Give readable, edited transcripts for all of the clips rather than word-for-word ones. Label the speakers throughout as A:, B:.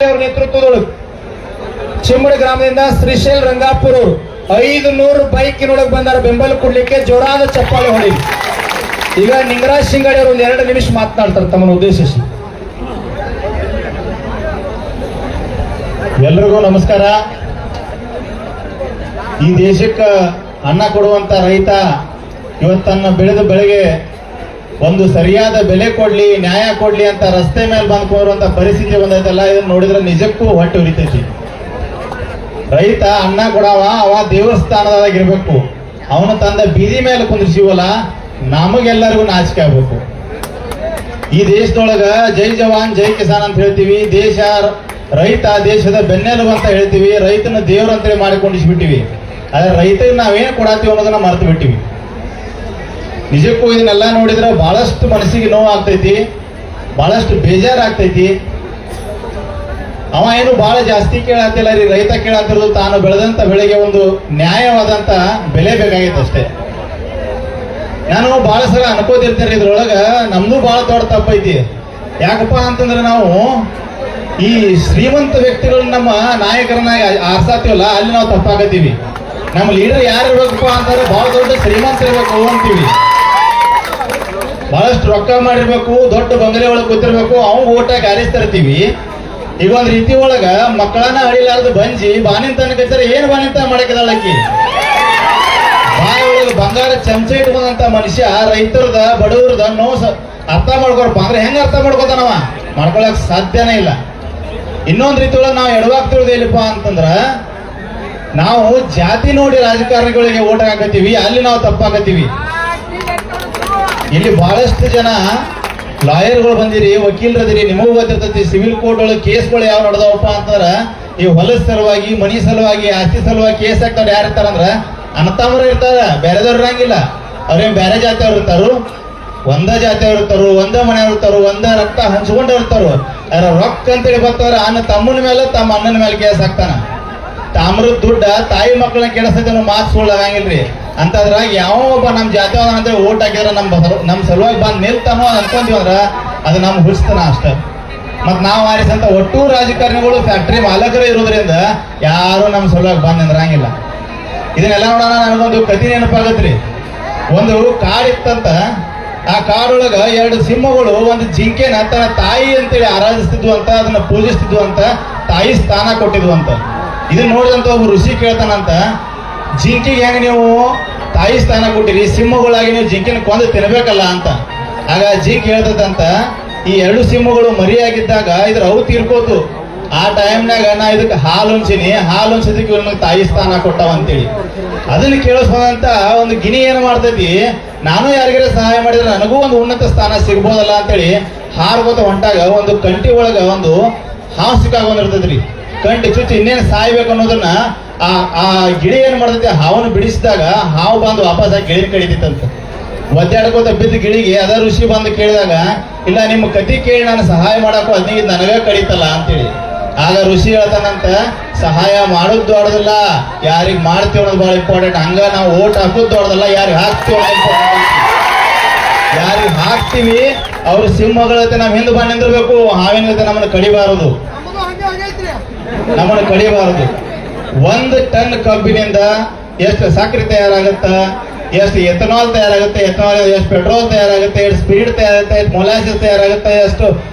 A: ಅವರ ನೇತೃತ್ವದೊಳಗೆ ಚಿಮ್ಮಡಿ ಗ್ರಾಮದಿಂದ ಶ್ರೀಶೈಲ್ ರಂಗಾಪುರ 500 ಬೈಕಿನೊಳಗೆ ಬಂದಾರ ಬೆಂಬಲ ಕೊಡ್ಲಿಕ್ಕೆ ಜೋರಾದ ಚಪ್ಪಾಳೆ ಹೊಡಿ. ಈಗ ನಿಂಗರಾಜ್ ಶಿಂಗಾಡಿ ಅವರು 2 ನಿಮಿಷ ಮಾತನಾಡ್ತಾರೆ ತಮ್ಮನ್ನು ಉದ್ದೇಶಿಸಿ.
B: ಎಲ್ರಿಗೂ ನಮಸ್ಕಾರ. ಈ ದೇಶಕ್ಕೆ ಅನ್ನ ಕೊಡುವಂತ ರೈತ ಇವತ್ತನ್ನ ಬೆಳೆದ ಬೆಳೆಗೆ ಒಂದು ಸರಿಯಾದ ಬೆಲೆ ಕೊಡ್ಲಿ, ನ್ಯಾಯ ಕೊಡ್ಲಿ ಅಂತ ರಸ್ತೆ ಮೇಲೆ ಬಂದು ಕೋರುವಂತ ಪರಿಸ್ಥಿತಿ ಬಂದೈತಲ್ಲ, ಇದನ್ನ ನೋಡಿದ್ರೆ ನಿಜಕ್ಕೂ ಹೊಟ್ಟೆ ಉರಿತೈತಿ. ರೈತ ಅನ್ನ ಕೊಡವ, ಅವ ದೇವಸ್ಥಾನದಾಗಿರ್ಬೇಕು, ಅವನು ತಂದ ಬೀದಿ ಮೇಲೆ ಕುಂದ್ರಿಸಿವಲ್ಲ, ನಮಗೆಲ್ಲರಿಗೂ ನಾಚಿಕೆ ಆಗ್ಬೇಕು. ಈ ದೇಶದೊಳಗ ಜೈ ಜವಾನ್ ಜೈ ಕಿಸಾನ್ ಅಂತ ಹೇಳ್ತೀವಿ. ದೇಶ ರೈತ ದೇಶದ ಬೆನ್ನೆಲುಬು ಅಂತ ಹೇಳ್ತೀವಿ. ರೈತನ ದೇವ್ರ ಅಂತೇಳಿ ಮಾಡಿಕೊಂಡಿಸ್ಬಿಟ್ಟಿವಿ. ಆದ್ರೆ ರೈತರಿಗೆ ನಾವೇನು ಕೊಡಾತೀವಿ ಅನ್ನೋದನ್ನ ಮರ್ತು ಬಿಟ್ಟಿವಿ. ನಿಜಕ್ಕೂ ಇದನ್ನೆಲ್ಲ ನೋಡಿದ್ರೆ ಬಹಳಷ್ಟು ಮನಸ್ಸಿಗೆ ನೋವು ಆಗ್ತೈತಿ, ಬಹಳಷ್ಟು ಬೇಜಾರಾಗ್ತೈತಿ. ಅವ ಏನು ಬಹಳ ಜಾಸ್ತಿ ಕೇಳಾತಿಲ್ಲ ರೀ, ರೈತ ಕೇಳಾತಿರೋದು ತಾನು ಬೆಳೆದಂತ ಬೆಳೆಗೆ ಒಂದು ನ್ಯಾಯವಾದಂತ ಬೆಲೆ ಬೇಕಾಗಿತ್ತು ಅಷ್ಟೇ. ನಾನು ಬಹಳ ಸಲ ಅನ್ಕೋತಿರ್ತೇನೆ, ಇದ್ರೊಳಗ ನಮ್ದು ಬಹಳ ದೊಡ್ಡ ತಪ್ಪೈತಿ. ಯಾಕಪ್ಪ ಅಂತಂದ್ರೆ ನಾವು ಈ ಶ್ರೀಮಂತ ವ್ಯಕ್ತಿಗಳನ್ನ ನಮ್ಮ ನಾಯಕರನ್ನಾಗಿ ಆರ್ಸಾತೀವಲ್ಲ, ಅಲ್ಲಿ ನಾವು ತಪ್ಪಾಗತ್ತೀವಿ. ನಮ್ಮ ಲೀಡರ್ ಯಾರು ಇರ್ಬೇಕಪ್ಪ ಅಂತಂದ್ರೆ ಬಹಳ ದೊಡ್ಡ ಶ್ರೀಮಂತ ಇರ್ಬೇಕು ಅಂತೀವಿ. ಬಹಳಷ್ಟು ರೊಕ್ಕ ಮಾಡಿರ್ಬೇಕು, ದೊಡ್ಡ ಬಂಗಲೆ ಒಳಗೆ ಕೂತಿರ್ಬೇಕು, ಅವ್ನು ಓಟಾಗಿ ಆರಿಸ್ತಿರ್ತೀವಿ. ಈಗ ಒಂದ್ ರೀತಿ ಒಳಗ ಮಕ್ಕಳನ್ನ ಅಡಿಲಾರ್ದು ಬಂಜಿ ಬಾನಿಂತ ಅನ್ಕೈತಾರೆ. ಏನ್ ಬಾನಿಂತ ಮಾಡಕ್ಕಿದಾಳಕ್ಕಿ? ಬಾಯಿ ಒಳಗೆ ಬಂಗಾರ ಚಮಚ ಇಟ್ಕೊಂಡಂತ ಮನುಷ್ಯ ರೈತರದ ಬಡವರದ ನೋವು ಅರ್ಥ ಮಾಡ್ಕೊರಪ್ಪ ಅಂದ್ರೆ ಹೆಂಗ ಅರ್ಥ ಮಾಡ್ಕೋತಾನವ? ಮಾಡ್ಕೊಳಕ್ ಸಾಧ್ಯನೇ ಇಲ್ಲ. ಇನ್ನೊಂದ್ ರೀತಿ ಒಳಗೆ ನಾವು ಎಡವಾಗ್ತಿರೋದು ಎಲ್ಲಿಪ್ಪ ಅಂತಂದ್ರ, ನಾವು ಜಾತಿ ನೋಡಿ ರಾಜಕಾರಣಿಗಳಿಗೆ ಓಟ್ ಹಾಕತ್ತೀವಿ, ಅಲ್ಲಿ ನಾವು ತಪ್ಪಾಕತ್ತೀವಿ. ಇಲ್ಲಿ ಬಹಳಷ್ಟು ಜನ ಲಾಯರ್ಗಳು ಬಂದಿರಿ, ವಕೀಲರದಿರಿ, ನಿಮಗೂ ಗೊತ್ತಿರ್ತೈತಿ. ಸಿವಿಲ್ ಕೋರ್ಟ್ ಒಳಗೆ ಕೇಸ್ಗಳು ಯಾವ ನಡೆದವಪ್ಪ ಅಂತಂದ್ರ ಈ ಹೊಲದ ಸಲುವಾಗಿ, ಮನಿ ಸಲುವಾಗಿ, ಆಸ್ತಿ ಸಲುವಾಗಿ ಕೇಸ್ ಹಾಕ್ತಾರ. ಯಾರು ಇರ್ತಾರಂದ್ರ ಅಣ್ಣತಮ್ಮರು ಇರ್ತಾರ, ಬೇರೆದವ್ರು ಇರಂಗಿಲ್ಲ. ಅವ್ರೇನ್ ಬೇರೆ ಜಾತಿಯವ್ರು ಇರ್ತಾರು, ಒಂದ ಜಾತಿಯವ್ರು ಇರ್ತಾರು, ಒಂದ ಮನೆಯವ್ರು ಇರ್ತಾರು, ಒಂದ ರಕ್ತ ಹಂಚ್ಕೊಂಡ ಇರ್ತಾರು. ಅದ್ರ ರೊಕ್ಕ ಅಂತೇಳಿ ಬರ್ತಾರ, ಅಣ್ಣ ತಮ್ಮನ ಮೇಲೆ ತಮ್ಮ ಅಣ್ಣನ ಮೇಲೆ ಕೇಸ್ ಹಾಕ್ತಾನ. ತಾಮ್ರದ ದುಡ್ಡ ತಾಯಿ ಮಕ್ಕಳನ್ನ ಕೆಡಿಸ್ತೈತೆ ಅನ್ನೋ ಮಾತು ಸುಳ್ಳಾಗಂಗಿಲ್ರಿ. ಅಂತದ್ರಾಗ ಯಾವ ಒಬ್ಬ ನಮ್ಮ ಜಾತಿ ಅಂದ್ರೆ ಓಟ್ ಹಾಕಿದ್ರೆ ನಮ್ ಸಲುವಾಗಿ ಬಂದ್ ನಿಲ್ತಾನೋ ಅನ್ಕೊಂತೀವಂದ್ರ ಅದು ನಮ್ ಹುಡ್ಸ್ತಾನ ಅಷ್ಟ. ಮತ್ ನಾವು ಆರಿಸಂತ ಒಟ್ಟು ರಾಜಕಾರಣಿಗಳು ಫ್ಯಾಕ್ಟ್ರಿ ಮಾಲಕರು ಇರೋದ್ರಿಂದ ಯಾರು ನಮ್ ಸಲುವಾಗಿ ಬಂದ್ ನಿಂದ್ರಂಗಿಲ್ಲ. ಇದನ್ನೆಲ್ಲ ನೋಡೋಣ. ನನಗೊಂದು ಕಥೆ ನೆನಪಾಗತ್ರಿ. ಒಂದು ಕಾಡ್ ಇತ್ತಂತ. ಆ ಕಾಡೊಳಗ 2 ಸಿಂಹಗಳು ಒಂದು ಜಿಂಕೆನ ತನ್ನ ತಾಯಿ ಅಂತೇಳಿ ಆರಾಧಿಸ್ತಿದ್ವು ಅಂತ, ಅದನ್ನ ಪೂಜಿಸ್ತಿದ್ವು ಅಂತ, ತಾಯಿ ಸ್ಥಾನ ಕೊಟ್ಟಿದ್ವು ಅಂತ. ಇದನ್ನ ನೋಡಿದಂತ ಒಬ್ಬ ಋಷಿ ಕೇಳ್ತಾನಂತ, ಜಿಂಕೆಗೆ ಹೆಂಗ ನೀವು ತಾಯಿ ಸ್ಥಾನ ಕೊಟ್ಟಿರಿ, ಸಿಂಹಗಳಾಗಿ ನೀವು ಜಿಂಕೆನ ಕೊಂದು ತಿನ್ಬೇಕಲ್ಲ ಅಂತ. ಆಗ ಜಿಂಕೆ ಹೇಳ್ತದಂತ, ಈ 2 ಸಿಂಹಗಳು ಮರಿಯಾಗಿದ್ದಾಗ ಇದ್ರ ಅವು ತೀರ್ಕೋತು. ಆ ಟೈಮ್ನಾಗ ನಾ ಇದಕ್ಕೆ ಹಾಲು ಉಣ್ಸಿದಕ್ಕೆ ಇವ್ರಿಗೆ ತಾಯಿ ಸ್ಥಾನ ಕೊಟ್ಟವ ಅಂತೇಳಿ. ಅದನ್ನ ಕೇಳಿಸ್ಕೊಂಡಂತ ಒಂದು ಗಿಣಿ ಏನ್ ಮಾಡ್ತೈತಿ, ನಾನು ಯಾರಿಗಾರ ಸಹಾಯ ಮಾಡಿದ್ರೆ ನನಗೂ ಒಂದು ಉನ್ನತ ಸ್ಥಾನ ಸಿಗ್ಬೋದಲ್ಲ ಅಂತೇಳಿ ಹಾರ್ಗೋತ ಹೊಂಟಾಗ ಒಂದು ಕಂಟಿ ಒಳಗ ಒಂದು ಹಾವು ಸಿಕ್ಕಾಗೊಂಡಿರ್ತೈತ್ರಿ. ಕಂಟಿ ಚುಚ್ಚಿ ಇನ್ನೇನು ಸಾಯ್ಬೇಕು ಅನ್ನೋದನ್ನ ಆ ಗಿಳಿ ಏನ್ ಮಾಡ್ತೈತಿ, ಹಾವನ್ನು ಬಿಡಿಸಿದಾಗ ಹಾವು ಬಂದು ವಾಪಸ್ ಆಗಿ ಗಿಳಿನ ಕಡಿತೈತಂತ. ಒದ್ದಾಡ್ಕೋತ ಬಿದ್ದ ಗಿಳಿಗೆ ಅದ ಋಷಿ ಬಂದು ಕೇಳಿದಾಗ, ಇಲ್ಲ ನಿಮ್ಮ ಕತಿ ಕೇಳಿ ನಾನು ಸಹಾಯ ಮಾಡಕ್ಕೂ ಅದನ್ನ ನನಗ ಕಡಿತಲ್ಲ ಅಂತೇಳಿ. ಆಗ ಋಷಿ ಹೇಳ್ತಾನಂತ, ಸಹಾಯ ಮಾಡೋದು ದೊಡ್ಡದಲ್ಲ, ಯಾರಿಗ್ ಮಾಡ್ತೀವಿ ಅನ್ನೋದು ಬಹಳ ಇಂಪಾರ್ಟೆಂಟ್. ಹಂಗ ನಾವು ಓಟ್ ಹಾಕೋದು ದೊಡ್ಡದಲ್ಲ, ಯಾರಿಗೆ ಹಾಕ್ತೀವಿ ಅನ್ನೋದು. ಯಾರಿಗೆ ಹಾಕ್ತಿವಿ ಅವ್ರು ಸಿಂಹಗಳ ಜೊತೆ ನಾವ್ ಹಿಂದೆ ಬಂದು ನಿಂದಿರ್ಬೇಕು, ಹಾವಿನ ಜೊತೆ ನಮ್ಮನ್ನು ಕಡಿಬಾರದು. 1 ಟನ್ ಕಬ್ಬಿನಿಂದ ಎಷ್ಟು ಸಕ್ಕರೆ ತಯಾರಾಗುತ್ತ, ಎಷ್ಟು ಎಥನಾಲ್ ತಯಾರಾಗುತ್ತೆ, ಎಷ್ಟು ಪೆಟ್ರೋಲ್ ತಯಾರಾಗುತ್ತೆ, ಎಷ್ಟು ಸ್ಪೀಡ್ ತಯಾರಾಗುತ್ತೆ, ಎಷ್ಟು ಮೊಲಾಸಿಸ್ ತಯಾರಾಗುತ್ತೆ, ಎಷ್ಟು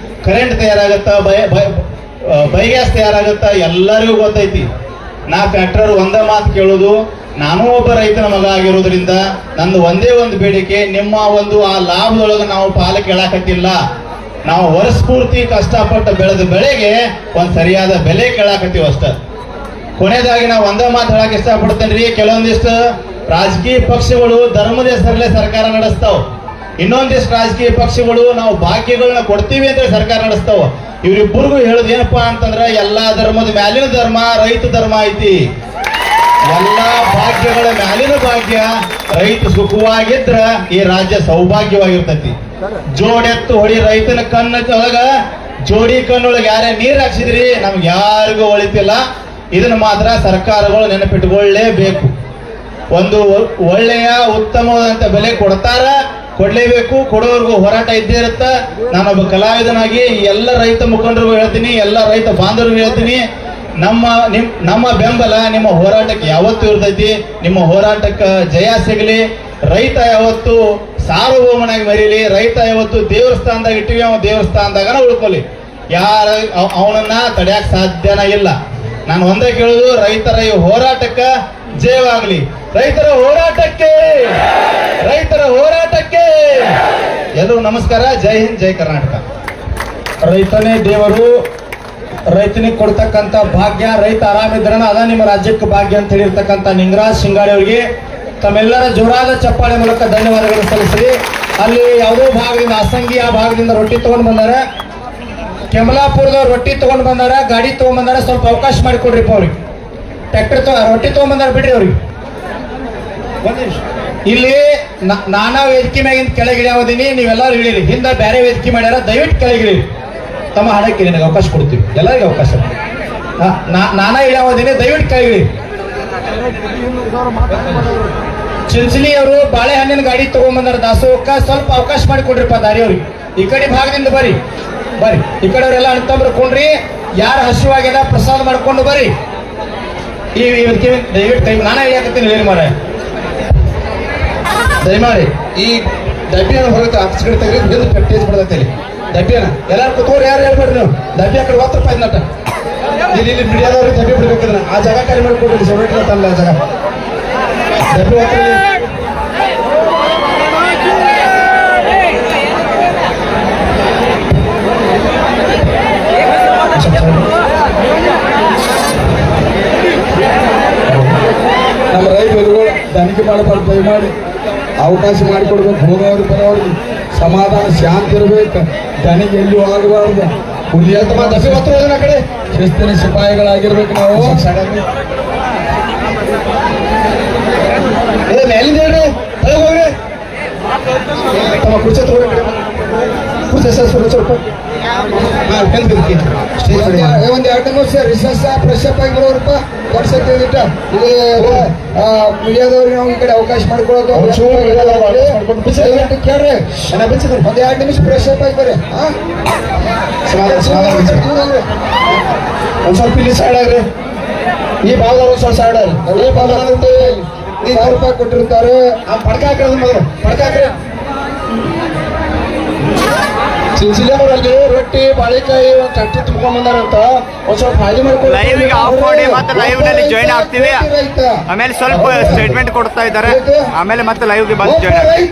B: ಕರೆಂಟ್ ತಯಾರಾಗುತ್ತ, ಬೈಗ್ಯಾಸ್ ತಯಾರಾಗುತ್ತ, ಎಲ್ಲರಿಗೂ ಗೊತ್ತೈತಿ. ನಾ ಫ್ಯಾಕ್ಟರ್ ಒಂದೇ ಮಾತು ಕೇಳೋದು, ನಾನು ಒಬ್ಬ ರೈತನ ಮಗ ಆಗಿರೋದ್ರಿಂದ ನಂದು ಒಂದೇ ಒಂದು ಬೇಡಿಕೆ, ನಿಮ್ಮ ಒಂದು ಆ ಲಾಭದೊಳಗೆ ನಾವು ಪಾಲು ಕೇಳಾಕತ್ತಿಲ್ಲ. ನಾವು ವರ್ಷ ಪೂರ್ತಿ ಕಷ್ಟಪಟ್ಟು ಬೆಳೆದ ಬೆಳೆಗೆ ಒಂದ್ ಸರಿಯಾದ ಬೆಲೆ ಕೇಳಾಕತ್ತೀವಿ ಅಷ್ಟ. ಕೊನೆಯದಾಗಿ ನಾವು ಒಂದೇ ಮಾತು ಹೇಳಕ್ ಇಷ್ಟಪಡ್ತೇನ್ರಿ. ಕೆಲವೊಂದಿಷ್ಟು ರಾಜಕೀಯ ಪಕ್ಷಗಳು ಧರ್ಮದ ಹೆಸರಲ್ಲೇ ಸರ್ಕಾರ ನಡೆಸ್ತಾವ. ಇನ್ನೊಂದಿಷ್ಟು ರಾಜಕೀಯ ಪಕ್ಷಗಳು ನಾವು ಭಾಗ್ಯಗಳನ್ನ ಕೊಡ್ತೀವಿ ಅಂತ ಸರ್ಕಾರ ನಡೆಸ್ತಾವ. ಇವ್ರಿಬ್ಬರಿಗೂ ಹೇಳುದು ಏನಪ್ಪಾ ಅಂತಂದ್ರ, ಎಲ್ಲಾ ಧರ್ಮದ ಮ್ಯಾಲಿನ ಧರ್ಮ ರೈತ ಧರ್ಮ ಐತಿ. ಎಲ್ಲಾ ಭಾಗ್ಯಗಳ ಮ್ಯಾಲಿನ ಭಾಗ್ಯ ರೈತ ಸುಖವಾಗಿದ್ರ ಈ ರಾಜ್ಯ ಸೌಭಾಗ್ಯವಾಗಿರ್ತೈತಿ. ಜೋಡೆತ್ತು ಹೊಡಿ ರೈತನ ಕಣ್ಣೊಳಗ, ಜೋಡಿ ಕಣ್ಣೊಳಗೆ ಯಾರೇ ನೀರ್ ಹಾಕ್ಸಿದ್ರಿ ನಮ್ಗೆ ಯಾರಿಗೂ ಒಳಿತಿಲ್ಲ. ಇದನ್ನ ಮಾತ್ರ ಸರ್ಕಾರಗಳು ನೆನಪಿಟ್ಟುಕೊಳ್ಳಲೇಬೇಕು. ಒಂದು ಒಳ್ಳೆಯ ಉತ್ತಮವಾದಂತ ಬೆಲೆ ಕೊಡ್ತಾರ, ಕೊಡ್ಲೇಬೇಕು, ಕೊಡೋವರೆಗೂ ಹೋರಾಟ ಇದ್ದೇ ಇರುತ್ತೆ. ನಾನೊಬ್ಬ ಕಲಾವಿದನಾಗಿ ಎಲ್ಲ ರೈತ ಮುಖಂಡರಿಗೂ ಹೇಳ್ತೀನಿ, ಎಲ್ಲ ರೈತ ಬಾಂಧವರಿಗೂ ಹೇಳ್ತೀನಿ, ನಮ್ಮ ಬೆಂಬಲ ನಿಮ್ಮ ಹೋರಾಟಕ್ಕೆ ಯಾವತ್ತೂ ಇರ್ತೈತಿ. ನಿಮ್ಮ ಹೋರಾಟಕ್ಕೆ ಜಯ ಸಿಗಲಿ. ರೈತ ಯಾವತ್ತು ಸಾರ್ವಭೌಮನಾಗಿ ಮರೀಲಿ. ರೈತ ಯಾವತ್ತು ದೇವಸ್ಥಾನದಾಗ ಇಟ್ಟಿವಿ, ಅವನು ದೇವಸ್ಥಾನದಾಗ ಉಳ್ಕೊಲಿ. ಯಾರ ಅವನನ್ನ ತಡೆಯಕ್ ಸಾಧ್ಯನ ಇಲ್ಲ. ನಾನು ಒಂದೇ ಕೇಳುದು, ರೈತರ ಈ ಹೋರಾಟಕ್ಕೆ ಜಯವಾಗಲಿ. ರೈತರ ಹೋರಾಟಕ್ಕೆ, ರೈತರ ಹೋರಾಟಕ್ಕೆ. ಎಲ್ಲರೂ ನಮಸ್ಕಾರ. ಜೈ ಹಿಂದ್, ಜೈ ಕರ್ನಾಟಕ.
A: ರೈತನೇ ದೇವರು, ರೈತನಿಗೆ ಕೊಡ್ತಕ್ಕಂಥ ಭಾಗ್ಯ. ರೈತ ಆರಾಮಿದ್ರನ ಅದ ನಿಮ್ಮ ರಾಜ್ಯಕ್ಕೆ ಭಾಗ್ಯ ಅಂತ ಹೇಳಿರ್ತಕ್ಕಂಥ ನಿಂಗರಾಜ್ ಶಿಂಗಾಡಿ ಅವರಿಗೆ ತಮ್ಮೆಲ್ಲರ ಜೋರಾದ ಚಪ್ಪಾಳೆ ಮೂಲಕ ಧನ್ಯವಾದಗಳು ಸಲ್ಲಿಸಿರಿ. ಅಲ್ಲಿ ಯಾವುದೋ ಭಾಗದಿಂದ, ಅಸಂಗಿ ಆ ಭಾಗದಿಂದ ರೊಟ್ಟಿ ತಗೊಂಡು ಬಂದಾರ, ಕೆಮಲಾಪುರದವ್ರು ರೊಟ್ಟಿ ತಗೊಂಡು ಬಂದಾರ, ಗಾಡಿ ತಗೊಂಡ್ ಬಂದಾರ. ಸ್ವಲ್ಪ ಅವಕಾಶ ಮಾಡಿಕೊಡ್ರಿಪ್ಪ ಅವ್ರಿಗೆ. ಟ್ರ್ಯಾಕ್ಟರ್ ರೊಟ್ಟಿ ತಗೊಂಡ್ ಬಂದಾರ, ಬಿಡ್ರಿ ಅವ್ರಿಗೆ. ಇಲ್ಲಿ ನಾನಾ ವೇದಿಕೆ ಮ್ಯಾಗಿಂದ ಕೆಳಗಿಳಿಯಾವದೀನಿ, ನೀವೆಲ್ಲರೂ ಇಳಿರಿ. ಹಿಂದೆ ಬೇರೆ ವೇದಿಕೆ ಮಾಡ್ಯಾರ, ದಯವಿಟ್ಟು ಕೆಳಗಿಳಿರಿ. ತಮ್ಮ ಹಾಡಕ್ಕೆ ನಿನಗೆ ಅವಕಾಶ ಕೊಡ್ತೀವಿ, ಎಲ್ಲರಿಗೂ ಅವಕಾಶ. ನಾನಾ ಇಳಿಯಾವದೀನಿ, ದಯವಿಟ್ಟು ಕೆಳಗಿಳಿ. ಚಿಂಚಲಿ ಅವರು ಬಾಳೆಹಣ್ಣಿನ ಗಾಡಿ ತಗೊಂಡ್ಬಂದಾರ ದಾಸೋಹಕ್ಕ, ಸ್ವಲ್ಪ ಅವಕಾಶ ಮಾಡಿಕೊಡ್ರಿಪ್ಪ ದಾರಿ ಅವ್ರಿಗೆ. ಈ ಕಡೆ ಭಾಗದಿಂದ ಬರ್ರಿ, ಬರ್ರಿ. ಈ ಕಡೆ ಅವರೆಲ್ಲ ಅಣ್ತಂಬ್ರು ಕೊಂಡ್ರಿ. ಯಾರು ಹಸಿವಾಗ್ಯದ ಪ್ರಸಾದ ಮಾಡ್ಕೊಂಡು ಬರ್ರಿ. ಈ ದಯವಿಟ್ಟು ಕೈ ನಾನಾ ಇಳಿಯಾಕತ್ತೀನಿ, ಹೇಳಿ ಮಾರ
B: ದಯಮಾಡಿ ಈ ಡಬ್ಬಿಯನ್ನು ಹೊರಗೆ ಹಚ್ಕಡೆ ತೆಗೆದು ಟೇಜ್ ಬಿಡತೈತಿ. ಡಬ್ಬಿಯನ್ನ ಎಲ್ಲಾರು ಕುತ್ಕೊಂಡು ಯಾರು ಹೇಳ್ಬೇಡ್ರಿ ನೀವು. ಡಬ್ಬಿ ಆ ಕಡೆ 10 ರೂಪಾಯಿ ನಟ ಇಲ್ಲಿ ಬಿಡಿಯಾದವ್ರಿಗೆ ಡಬ್ಬಿ ಬಿಡ್ಬೇಕಂದ್ರೆ ಆ ಜಾಗ ಖಾಲಿ ಮಾಡಿಕೊಡ್ರಿ. ಸೊರೈಟ್ ಅಂತಲ್ಲ ಆ ಜಾಗ ಡಬ್ಬಿ
C: ನಮ್ಮ ರೈತರುಗಳು ತನಿಖೆ ಮಾಡಬಾರ್ದು, ದಯಮಾಡಿ ಅವಕಾಶ ಮಾಡಿಕೊಡ್ಬೇಕು. ಹೋಗೋರು ಬರೋರಿಗೆ ಸಮಾಧಾನ ಶಾಂತಿ ಇರಬೇಕು. ತನಿಖೆ ಎಲ್ಲೂ ಆಗಬಾರ್ದು.
B: ಆ ಕಡೆ
C: ಶಿಸ್ತಿನ ಸಿಪಾಯಿಗಳಾಗಿರ್ಬೇಕು ನಾವು.
B: ಮೇಲಿಂದ ಹೇಳ್ರಿ, ಹೋಗ್ರಿ. ತಮ್ಮ ಕುರ್ಚಿ ತಗೊಂಡ್ರೆ ಕುರ್ಚಿ ಸ್ವಲ್ಪ
C: ಒಂದು 2 ನಿಮಿಷ ರಿಸರ್ಚ್ ಫ್ರೆಶ್ ಅಪ್ ಆಗಿ ಬರೋರಪ್ಪ. ವರ್ಷಕ್ಕೆ ಇದು ಮೀಡಿಯಾದವ್ರಿಗೆ ನಾವು ಈ ಕಡೆ ಅವಕಾಶ ಮಾಡ್ಕೊಳ್ಳೋದು ಕೇಳ್ರಿ. ಒಂದು 2 ನಿಮಿಷ ಫ್ರೆಶ್ ಅಪ್ ಆಗಿ ಬರ್ರಿ.
B: ಒಂದ್ ಸ್ವಲ್ಪ ಇಲ್ಲಿ ಸೈಡ್ ಆಗ್ರಿ. ಈ ಭಾಗದವ್ರು ಒಂದ್ ಸ್ವಲ್ಪ ಸೈಡ್ ಆಗ್ರಿ.
C: ಈ ಭಾಗದಲ್ಲಿ 1000 ರೂಪಾಯಿ ಕೊಟ್ಟಿರ್ತಾರೆ.
B: ಪಡ್ಕ ಹಾಕಿರೋದು ಮೊದಲು ಪಡ್ಕ ಹಾಕ್ರಿ.
C: ಚಿಂಚಲಿ ಅವರಲ್ಲಿ ರೊಟ್ಟಿ ಬಾಳೆಕಾಯಿ ಒಂದು ಟ್ಯಾಕ್ಟ್ರಿ ತುಂಬ್ಕೊಂಡ್ ಬಂದಾರಂತ. ಒಂದ್ ಸ್ವಲ್ಪ ಹಾದಿ ಮಾಡ್ಕೊಂಡು
D: ಲೈವ್ಗೆ ಆಫ್ ಮಾಡಿ ಮತ್ತೆ ಲೈವ್ ನಲ್ಲಿ ಜಾಯ್ನ್ ಆಗ್ತೀವಿ. ಆಮೇಲೆ ಸ್ವಲ್ಪ ಸ್ಟೇಟ್ಮೆಂಟ್ ಕೊಡ್ತಾ ಇದ್ದಾರೆ. ಆಮೇಲೆ ಮತ್ತೆ ಲೈವ್ಗೆ ಬಂದು ಜಾಯ್ನ್ ಆಗ್ತೀವಿ.